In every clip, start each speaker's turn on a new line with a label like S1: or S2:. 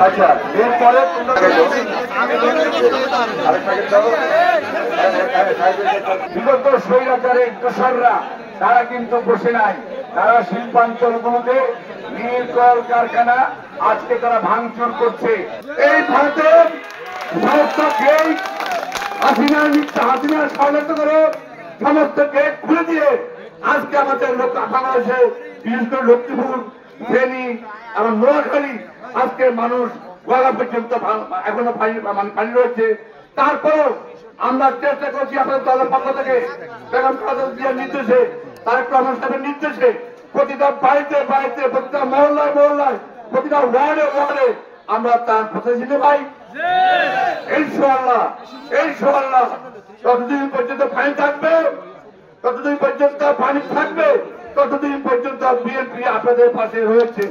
S1: আচ্ছা, এরপরে বিগত স্বৈরাচারের দোসররা তারা কিন্তু বসে নাই, তারা শিল্পাঞ্চলগুলোতে নীল কল কারখানা আজকে তারা ভাঙচুর করছে। এই ভারতের সমস্ত গেট হাসিনার ষড়যন্ত্র করে সমস্ত গেট খুলে দিয়ে আজকে আমাদের বাংলাদেশে বিশেষ করে লক্ষ্মীপুর, ফেনী এবং নোয়াখালী আজকে মানুষ গলা পর্যন্ত এখনো পানি রয়েছে। তারপর আমরা চেষ্টা করছি আপনাদের দলের পক্ষ থেকে বেগম খালেদা জিয়ার নির্দেশে, তারেক রহমান সাহেবের নির্দেশে প্রতিটা বাড়িতে বাড়িতে, প্রতিটা মহল্লায় মহল্লায়, প্রতিটা ওয়ার্ডে ওয়ার্ডে আমরা তার প্রতিনিধি পাই। ইনশাআল্লাহ ইনশাআল্লাহ ততদিন পর্যন্ত পানি থাকবে, ততদিন পর্যন্ত পানি থাকবে, ততদিন পর্যন্ত বিএনপি আপনাদের পাশে রয়েছে।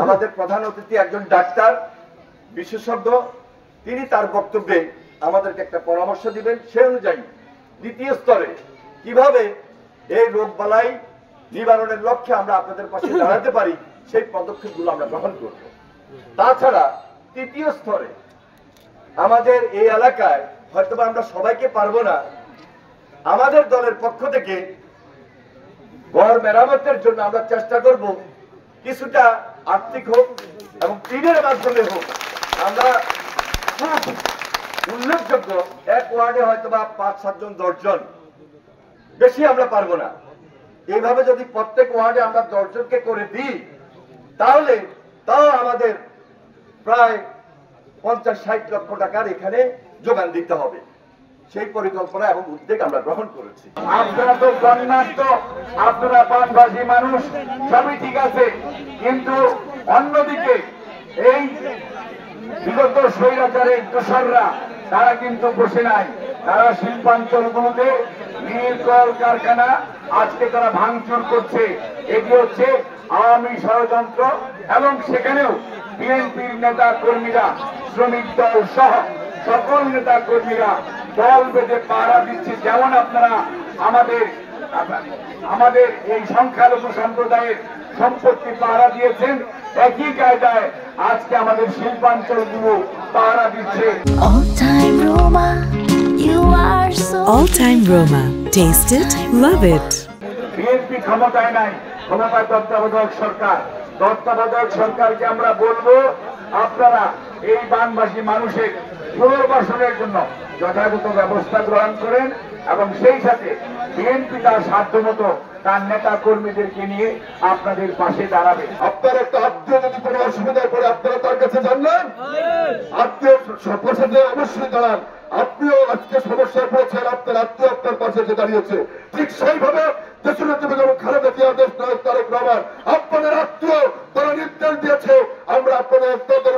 S2: আমাদের প্রধান অতিথি একজন ডাক্তার বিশেষজ্ঞ, তিনি তার বক্তব্যে আমাদেরকে একটা পরামর্শ দিবেন। সে অনুযায়ী দ্বিতীয় স্তরে কিভাবে এই রোগবালাই নিবারণের লক্ষ্যে আমরা আপনাদের পাশে দাঁড়াতে পারি সেই পদক্ষেপগুলো আমরা গ্রহণ করব। তাছাড়া তৃতীয় স্তরে আমাদের এই এলাকায় হয়তো আমরা সবাইকে পারবো না, আমাদের দলের পক্ষ থেকে ঘর মেরামতের জন্য আমরা চেষ্টা করব কিছুটা আর্থিক হোক এবং ঋণের মাধ্যমে হোক। আমরা খুব উল্লেখযোগ্য এক ওয়ার্ডে হয়তো বা 5-7 জন 10 জন, বেশি আমরা পারবো না। এইভাবে যদি প্রত্যেক ওয়ার্ডে আমরা 10 জনকে করে দিই তাহলে তাও আমাদের প্রায় 50-60 লক্ষ টাকার এখানে যোগান দিতে হবে। সেই পরিকল্পনা এবং উদ্যোগ আমরা গ্রহণ করেছি।
S1: আপনারা তো গণনাট্য, আপনারা বানবাসী মানুষ, সবই ঠিক আছে, কিন্তু অন্যদিকে এই বিগত স্বৈরাচারের দোসররা তারা কিন্তু বসে নাই, তারা শিল্পাঞ্চলগুলোতে নীল কল কারখানা আজকে তারা ভাঙচুর করছে। এটি হচ্ছে আওয়ামী ষড়যন্ত্র এবং সেখানেও বিএনপির নেতা কর্মীরা, শ্রমিক দল সহ সকল নেতা কর্মীরা দল বেঁধে পাহারা দিচ্ছে। যেমন আপনারা আমাদের এই সংখ্যালঘু সম্প্রদায়ের সম্পত্তি পাহারা দিয়েছেন, একই কায়দায় আজকে আমাদের শিল্পাঞ্চলগুলো পাহারা দিচ্ছে।
S3: All Time Roma. Taste it, love it.
S1: BNP ক্ষমতায় নাই, ক্ষমতায় তত্ত্বাবধায়ক সরকার। তত্ত্বাবধায়ক সরকারকে আমরা বলবো, আপনারা এই বানবাসী মানুষের পুনর্বাসনের জন্য যথাযথ ব্যবস্থা গ্রহণ করেন এবং সেই সাথে বিএনপি তার সাধ্যমতো তার নেতা কর্মীদেরকে নিয়ে আপনাদের পাশে দাঁড়াবে।
S2: আপনার একটা আত্মীয় যদি কোনো অসুবিধায় পড়ে আপনারা তার কাছে জানলেন, আত্মীয় পাশে অবশ্যই দাঁড়ান। আত্মীয় আজকে সমস্যায় পড়েছেন, আপনার আত্মীয় আপনার পাশে যে দাঁড়িয়েছে, ঠিক সেইভাবে দেশনেত্রী বেগম খালেদা জিয়া, দেশ নায়ক তারেক রহমান আপনাদের আত্মীয়, তারা নির্দেশ দিয়েছে। আমরা আপনাদের তাদের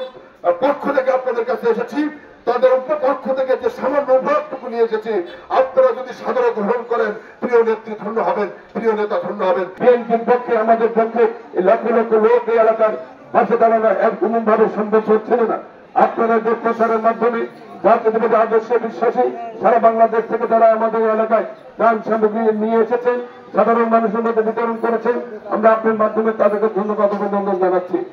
S2: পক্ষ থেকে আপনাদের কাছে এসেছি, তাদের পক্ষ থেকে যে সামান্য উপহারটুকু নিয়ে এসেছি, আপনারা যদি সাদরে গ্রহণ করেন, প্রিয় নেত্রী ধন্য হবেন, প্রিয় নেতা ধন্য হবেন।
S1: বিএনপির পক্ষে, আমাদের পক্ষে লক্ষ লক্ষ লোক এই এলাকার পাশে দাঁড়ানো একদম ভাবে সম্ভব হচ্ছিল না। আপনারা যে প্রচারের মাধ্যমে জাতীয়তাবাদী আদর্শে বিশ্বাসী সারা বাংলাদেশ থেকে তারা আমাদের এলাকায় ত্রাণ সামগ্রী নিয়ে এসেছেন, সাধারণ মানুষের মধ্যে বিতরণ করেছেন। আমরা আপনার মাধ্যমে তাদেরকে ধন্যবাদ অভিনন্দন জানাচ্ছি।